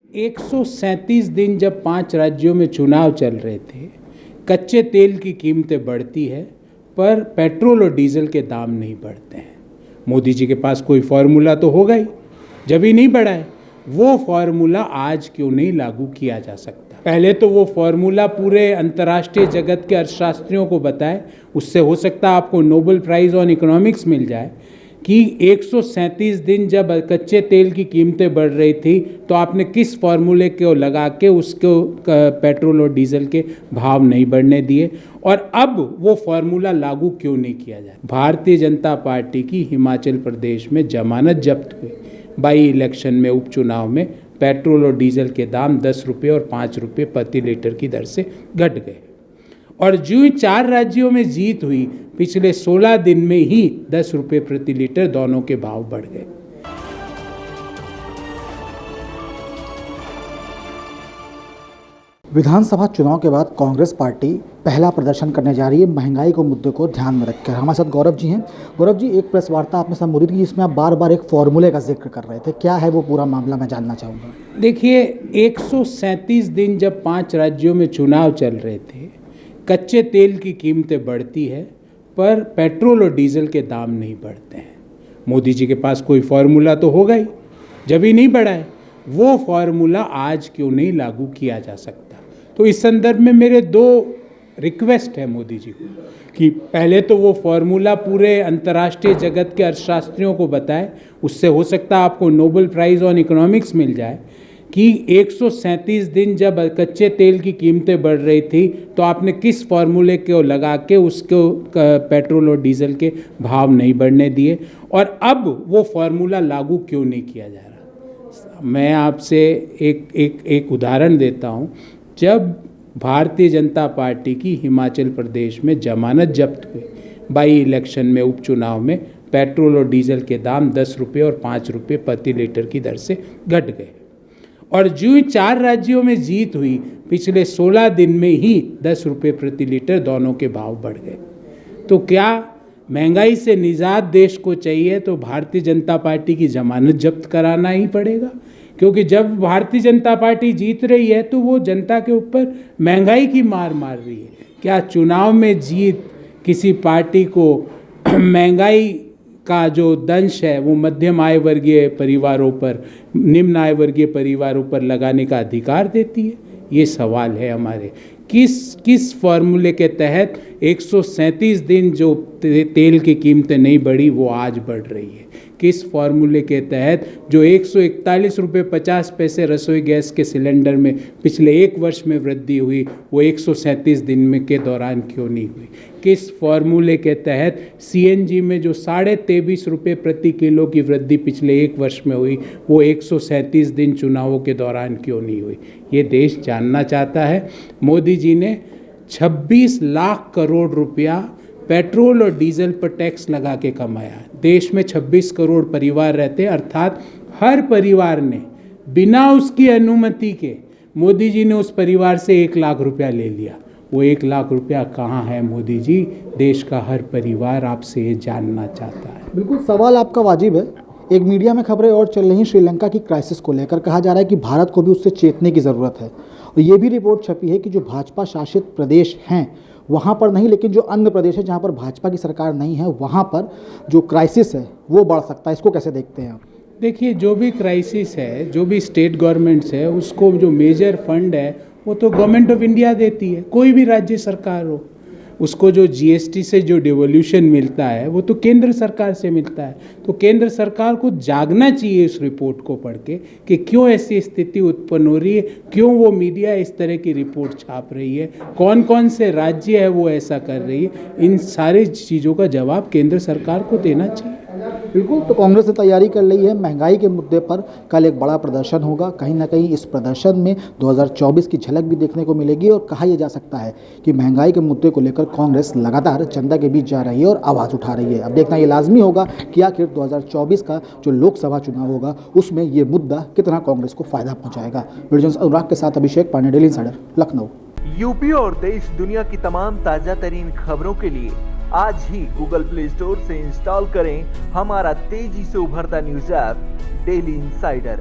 137 दिन जब 5 राज्यों में चुनाव चल रहे थे, कच्चे तेल की कीमतें बढ़ती है पर पेट्रोल और डीजल के दाम नहीं बढ़ते हैं। मोदी जी के पास कोई फार्मूला तो होगा ही, जब ही नहीं बढ़ा है वो फार्मूला आज क्यों नहीं लागू किया जा सकता। पहले तो वो फार्मूला पूरे अंतर्राष्ट्रीय जगत के अर्थशास्त्रियों को बताए, उससे हो सकता है आपको नोबेल प्राइज़ ऑन इकोनॉमिक्स मिल जाए कि 137 दिन जब कच्चे तेल की कीमतें बढ़ रही थी तो आपने किस फार्मूले को लगा के उसको पेट्रोल और डीजल के भाव नहीं बढ़ने दिए, और अब वो फार्मूला लागू क्यों नहीं किया जाए। भारतीय जनता पार्टी की हिमाचल प्रदेश में जमानत जब्त हुई। बाई इलेक्शन में उपचुनाव में पेट्रोल और डीजल के दाम 10 रुपये और 5 रुपये प्रति लीटर की दर से घट गए, और जो ही 4 राज्यों में जीत हुई पिछले 16 दिन में ही 10 रुपये प्रति लीटर दोनों के भाव बढ़ गए। विधानसभा चुनाव के बाद कांग्रेस पार्टी पहला प्रदर्शन करने जा रही है महंगाई के मुद्दे को ध्यान में रखकर। हमारे साथ गौरव जी हैं। गौरव जी, एक प्रेस वार्ता आपने संबोधित की जिसमें आप बार बार एक फॉर्मूले का जिक्र कर रहे थे, क्या है वो पूरा मामला, मैं जानना चाहूँगा। देखिए, 137 दिन जब 5 राज्यों में चुनाव चल रहे थे, कच्चे तेल की कीमतें बढ़ती है पर पेट्रोल और डीजल के दाम नहीं बढ़ते हैं। मोदी जी के पास कोई फार्मूला तो होगा ही, जब ही नहीं बढ़ा है वो फार्मूला आज क्यों नहीं लागू किया जा सकता। तो इस संदर्भ में मेरे 2 रिक्वेस्ट है मोदी जी को कि पहले तो वो फार्मूला पूरे अंतर्राष्ट्रीय जगत के अर्थशास्त्रियों को बताए, उससे हो सकता है आपको नोबेल प्राइज़ ऑन इकोनॉमिक्स मिल जाए कि 137 दिन जब कच्चे तेल की कीमतें बढ़ रही थी तो आपने किस फार्मूले को लगा के उसको पेट्रोल और डीजल के भाव नहीं बढ़ने दिए, और अब वो फार्मूला लागू क्यों नहीं किया जा रहा। मैं आपसे एक उदाहरण देता हूँ। जब भारतीय जनता पार्टी की हिमाचल प्रदेश में जमानत जब्त हुई, बाई इलेक्शन में उपचुनाव में पेट्रोल और डीजल के दाम 10 रुपये और 5 रुपये प्रति लीटर की दर से घट गए, और जो ही 4 राज्यों में जीत हुई पिछले 16 दिन में ही 10 रुपये प्रति लीटर दोनों के भाव बढ़ गए। तो क्या महंगाई से निजात देश को चाहिए तो भारतीय जनता पार्टी की जमानत जब्त कराना ही पड़ेगा, क्योंकि जब भारतीय जनता पार्टी जीत रही है तो वो जनता के ऊपर महंगाई की मार मार रही है। क्या चुनाव में जीत किसी पार्टी को महंगाई का जो दंश है वो मध्यम आय वर्गीय परिवारों पर, निम्न आय वर्गीय परिवारों पर लगाने का अधिकार देती है? ये सवाल है हमारे। किस फार्मूले के तहत 137 दिन जो तेल की कीमतें नहीं बढ़ी वो आज बढ़ रही है? किस फार्मूले के तहत जो 141 रुपये 50 पैसे रसोई गैस के सिलेंडर में पिछले 1 वर्ष में वृद्धि हुई वो 137 दिन में के दौरान क्यों नहीं हुई? किस फार्मूले के तहत सीएनजी में जो 23.5 रुपये प्रति किलो की वृद्धि पिछले 1 वर्ष में हुई वो 137 दिन चुनावों के दौरान क्यों नहीं हुई? ये देश जानना चाहता है। मोदी जी ने 26 लाख करोड़ रुपया पेट्रोल और डीजल पर टैक्स लगा के कमाया। देश में 26 करोड़ परिवार रहते हैं, अर्थात हर परिवार ने बिना उसकी अनुमति के मोदी जी ने उस परिवार से 1 लाख रुपया ले लिया। वो 1 लाख रुपया कहाँ है मोदी जी? देश का हर परिवार आपसे ये जानना चाहता है। बिल्कुल, सवाल आपका वाजिब है। एक मीडिया में खबरें और चल रही श्रीलंका की क्राइसिस को लेकर, कहा जा रहा है कि भारत को भी उससे चेतने की ज़रूरत है, और ये भी रिपोर्ट छपी है कि जो भाजपा शासित प्रदेश हैं वहाँ पर नहीं, लेकिन जो अन्य प्रदेश है जहाँ पर भाजपा की सरकार नहीं है वहाँ पर जो क्राइसिस है वो बढ़ सकता है। इसको कैसे देखते हैं आप? देखिए, जो भी क्राइसिस है, जो भी स्टेट गवर्नमेंट्स है, उसको जो मेजर फंड है वो तो गवर्नमेंट ऑफ इंडिया देती है, कोई भी राज्य सरकार हो। उसको जो जीएसटी से जो डिवोल्यूशन मिलता है वो तो केंद्र सरकार से मिलता है। तो केंद्र सरकार को जागना चाहिए इस रिपोर्ट को पढ़ के कि क्यों ऐसी स्थिति उत्पन्न हो रही है, क्यों वो मीडिया इस तरह की रिपोर्ट छाप रही है, कौन कौन से राज्य है वो ऐसा कर रही है। इन सारी चीज़ों का जवाब केंद्र सरकार को देना चाहिए। बिल्कुल, तो कांग्रेस ने तैयारी कर ली है। महंगाई के मुद्दे पर कल एक बड़ा प्रदर्शन होगा। कहीं ना कहीं इस प्रदर्शन में 2024 की झलक भी देखने को मिलेगी, और कहा यह जा सकता है कि महंगाई के मुद्दे को लेकर कांग्रेस लगातार जनता के बीच जा रही है और आवाज़ उठा रही है। अब देखना ये लाजमी होगा कि आखिर 2024 का जो लोकसभा चुनाव होगा उसमें ये मुद्दा कितना कांग्रेस को फायदा पहुँचाएगा। वीडियो जर्नलिस्ट अनुराग के साथ Abhishek Pandey, Daily Insider, Lucknow. UP और देश दुनिया की तमाम ताजा तरीन खबरों के लिए आज ही गूगल प्ले स्टोर से इंस्टॉल करें हमारा तेजी से उभरता न्यूज ऐप डेली इंसाइडर।